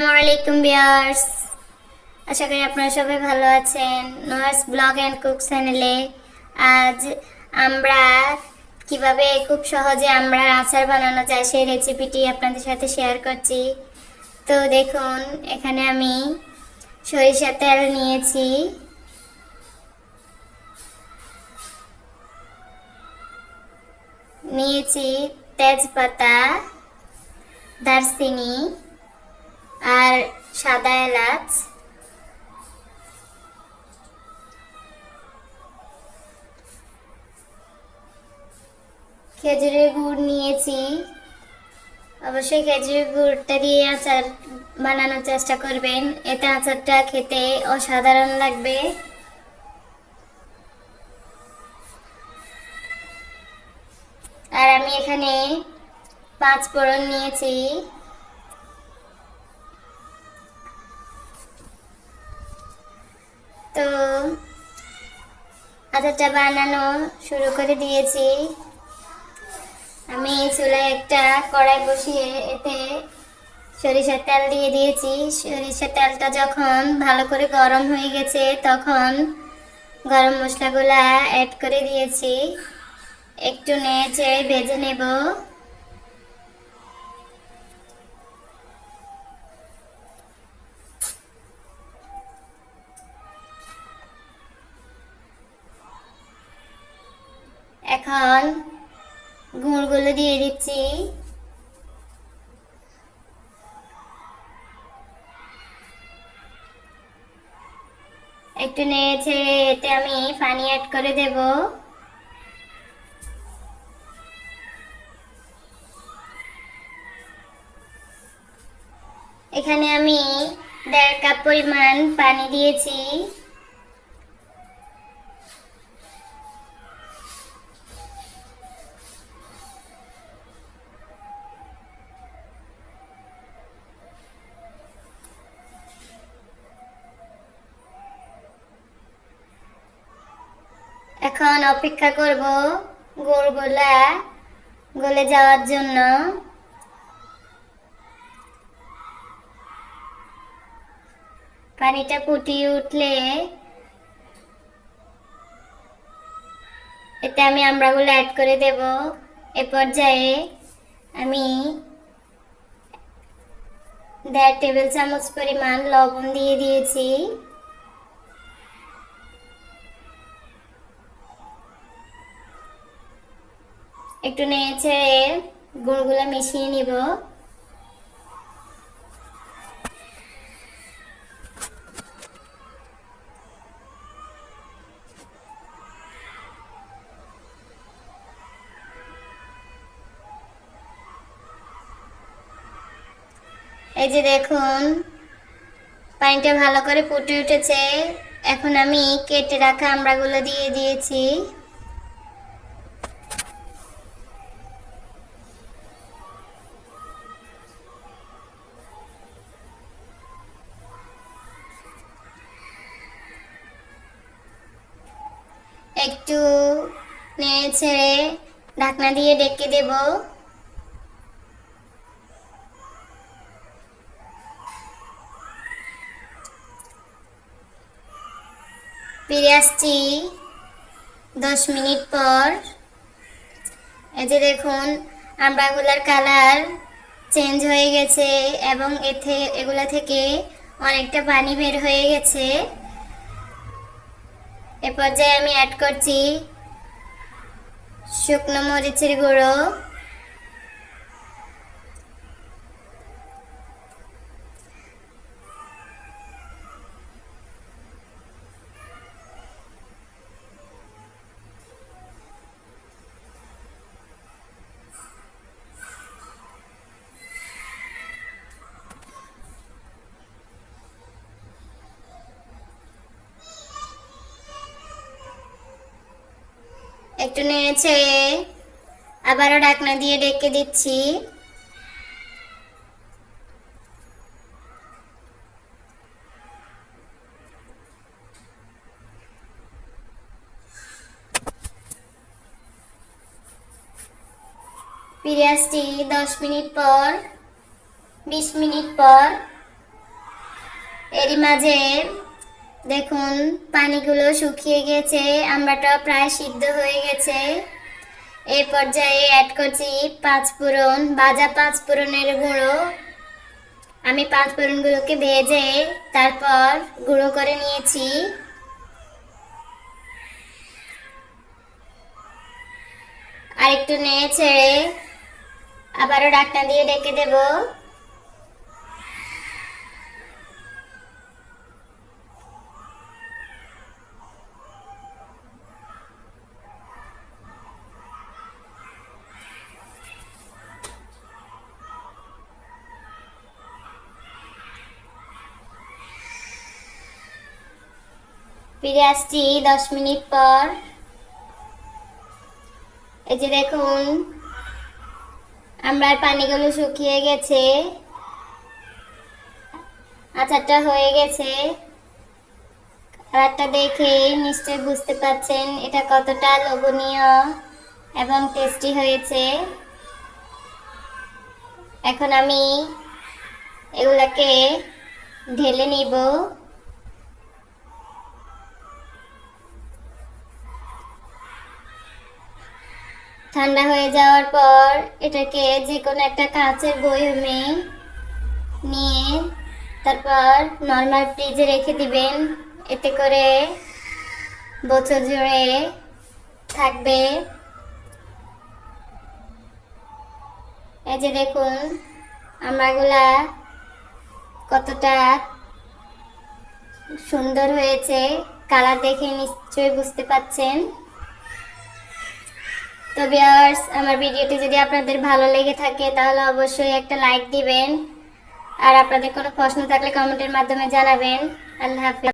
আসসালামাইকুম ভিউয়ার্স, আশা করি আপনারা সবাই ভালো আছেন। নোয়ার্স ব্লগ অ্যান্ড কুক চ্যানেলে আজ আমরা কিভাবে খুব সহজে আমড়ার আচার বানানো যায় সেই রেসিপিটি আপনাদের সাথে শেয়ার করছি। তো দেখুন, এখানে আমি সরিষার তেল নিয়েছি তেজপাতা, দারচিনি আর সাদা এলাচ। খেজুরের গুড় নিয়েছি, অবশ্যই খেজুরের গুড়টা দিয়ে আচার বানানোর চেষ্টা করবেন, এতে আচারটা খেতে অসাধারণ লাগবে। আর আমি এখানে 5 ফোড়ন নিয়েছি। তো আচারটা বানানো শুরু করে দিয়েছি। আমি চুলায় একটা কড়াই বসিয়ে এতে সরিষার তেল দিয়ে দিয়েছি। সরিষার তেলটা যখন ভালো করে গরম হয়ে গেছে তখন গরম মশলাগুলা অ্যাড করে দিয়েছি। একটু নেড়ে ভেজে নেব। এখন গুঁড়গুলো দিয়ে দিচ্ছি। একটু নেড়ে এতে আমি পানি অ্যাড করে দেব। এখানে আমি 1.5 কাপ পরিমাণ পানি দিয়েছি। এখন অপেক্ষা করব গুড়গুলা গলে যাওয়ার জন্য। পানিটা ফুটিয়ে উঠলে এতে আমি আমড়াগুলো অ্যাড করে দেব। এ পর্যায়ে আমি 1.5 টেবিল চামচ পরিমাণ লবণ দিয়ে দিয়েছি। একটু নেড়ে গুঁড়গুলো মিশিয়ে নিব। এই যে দেখুন, পানিটা ভালো করে ফুটে উঠেছে। এখন আমি কেটে রাখা আমড়াগুলো দিয়ে দিয়েছি। একটু নেড়ে ঢাকনা দিয়ে ঢেকে দেব। ফিরে আসছি 10 মিনিট পর। এই যে দেখুন, আমড়াগুলার কালার চেঞ্জ হয়ে গেছে এবং এগুলা থেকে অনেকটা পানি বের হয়ে গেছে। এ পর্যায়ে আমি অ্যাড করছি শুকনো মরিচের গুঁড়ো, একটু নেড়ে আবারও ঢাকনা দিয়ে ঢেকে দিচ্ছি। ফিরে আসছি 10 মিনিট পর, 20 মিনিট পর। এরই মাঝে দেখুন পানিগুলো শুকিয়ে গেছে, আমড়াটা প্রায় সিদ্ধ হয়ে গেছে। এই পর্যায়ে অ্যাড করছি পাঁচফোড়ন, ভাজা পাঁচফোড়নের গুঁড়ো। আমি পাঁচফোড়নগুলোকে ভেজে তারপর গুঁড়ো করে নিয়েছি। আর একটু নেড়ে ছেড়ে আবারও ঢাকনা দিয়ে ঢেকে দেব। ফিরে আসছি 10 মিনিট পর। এই যে দেখুন আমড়ার পানিগুলো শুকিয়ে গেছে, আচারটা হয়ে গেছে। কালারটা দেখে নিশ্চয়ই বুঝতে পারছেন এটা কতটা লোভনীয় এবং টেস্টি হয়েছে। এখন আমি এগুলাকে ঢেলে নিব। ঠান্ডা হয়ে যাওয়ার পর এটাকে যে কোনো একটা কাঁচের বয়মে নিয়ে তারপর নর্মাল ফ্রিজে রেখে দিবেন, এতে করে বছর জুড়ে থাকবে। এই যে দেখুন আমড়াগুলা কতটা সুন্দর হয়েছে, কালার দেখে নিশ্চয়ই বুঝতে পাচ্ছেন। তো ভিউয়ার্স, আমার ভিডিওটি যদি আপনাদের ভালো লেগে থাকে তাহলে অবশ্যই একটা লাইক দিবেন, আর আপনাদের কোনো প্রশ্ন থাকলে কমেন্টের মাধ্যমে জানাবেন। আল্লাহ হাফেজ।